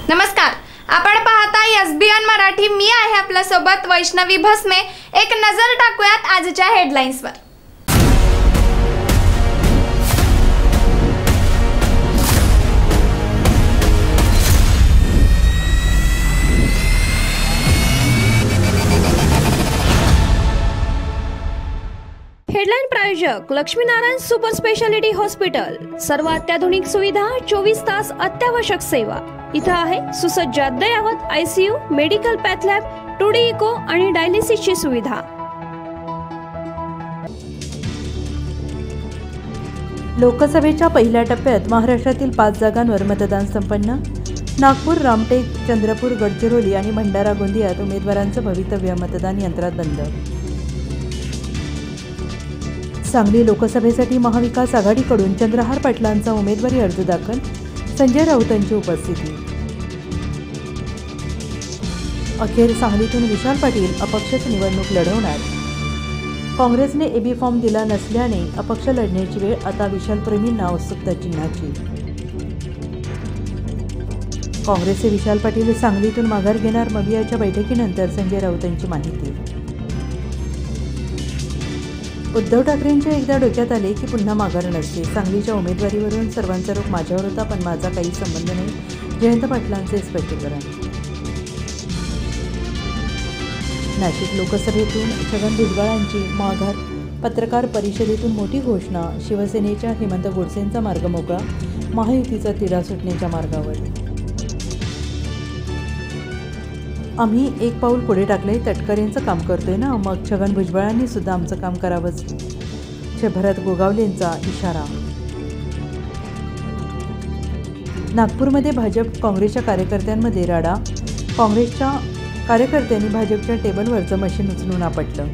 नमस्कार, आपण पाहता SBN मराठी। मी आहे आपल्या सोबत वैष्णवी भस्मे। एक नजर टाकूयात आजच्या हेडलाईन्सवर। हेडलाइन प्रायोजक लक्ष्मीनारायण सुपर स्पेशालिटी हॉस्पिटल। सर्व अत्याधुनिक सुविधा, 24 तास अत्यावश्यक सेवा। इथं आहे सुसज्ज अद्ययावत ICU, medical path lab, 2D echo आणि डायलिसिसची सुविधा। लोकसभेच्या पहिल्या टप्प्यात महाराष्ट्रातील 5 जागांवर मतदान संपन्न। नागपूर, रामटेक, चंद्रपूर, गडचिरोली आणि भंडारा गोंदियात उमेदवारांचं भवितव्य मतदान यंत्रात बंद। सांगली लोकसभेसाठी महाविकास आघाडीकडून चंद्रहार पाटलांचा उमेदवारी अर्ज दाखल। संजय राऊतांची उपस्थिती। अखेर सांगलीतून विशाल पाटील अपक्षच निवडणूक लढवणार। काँग्रेसने AB फॉर्म दिला नसल्याने अपक्ष लढण्याची वेळ आता विशाल प्रेमींना उत्सुकता चिन्हाची। काँग्रेसचे विशाल पाटील सांगलीतून माघार घेणार। मवियाच्या बैठकीनंतर संजय राऊतांची माहिती। उद्धव ठाकरेंच्या एकदा डोक्यात आले की पुन्हा माघार नसते। सांगलीच्या उमेदवारीवरून सर्वांचा रोख माझ्यावर होता, पण माझा काही संबंध नाही। जयंत पाटलांचे स्पष्टीकरण। नाशिक लोकसभेतून छगन भुजबळांची माघार। पत्रकार परिषदेतून मोठी घोषणा। शिवसेनेच्या हेमंत गोडसेंचा मार्ग मोकळा। महायुतीचा तिढा सुटण्याच्या मार्गावर। आम्ही एक पाऊल पुढे टाकले, तटकरेंचं काम करतोय ना, मग छगन भुजबळांनी सुद्धा आमचं काम करावंच। भरत गोगावलेंचा इशारा। नागपूरमध्ये भाजप काँग्रेसच्या कार्यकर्त्यांमध्ये राडा। काँग्रेसच्या कार्यकर्त्यांनी भाजपच्या टेबलवरचं मशीन उचलून आपटलं।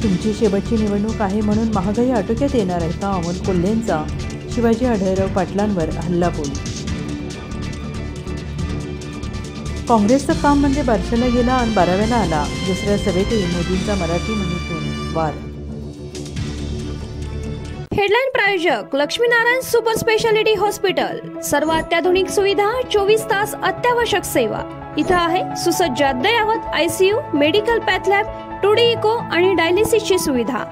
तुमची शेवटची निवडणूक आहे म्हणून महागाई आटोक्यात येणार आहे का? अमोल कोल्हेंचा शिवाजी आढळराव पाटलांवर हल्लाबोल। काँग्रेसचं काम म्हणजे बारशाला गेला आणि 12व्याला आला। दुसऱ्या सभेतही मोदींचा मराठी म्हणीतून वार। हेडलाइन प्रायोजक लक्ष्मीनारायण सुपर स्पेशालिटी हॉस्पिटल। सर्व अत्याधुनिक सुविधा, 24 तास अत्यावश्यक सेवा। इथं आहे सुसज्ज अद्ययावत ICU, medical path lab, 2D echo आणि डायलिसिसची सुविधा।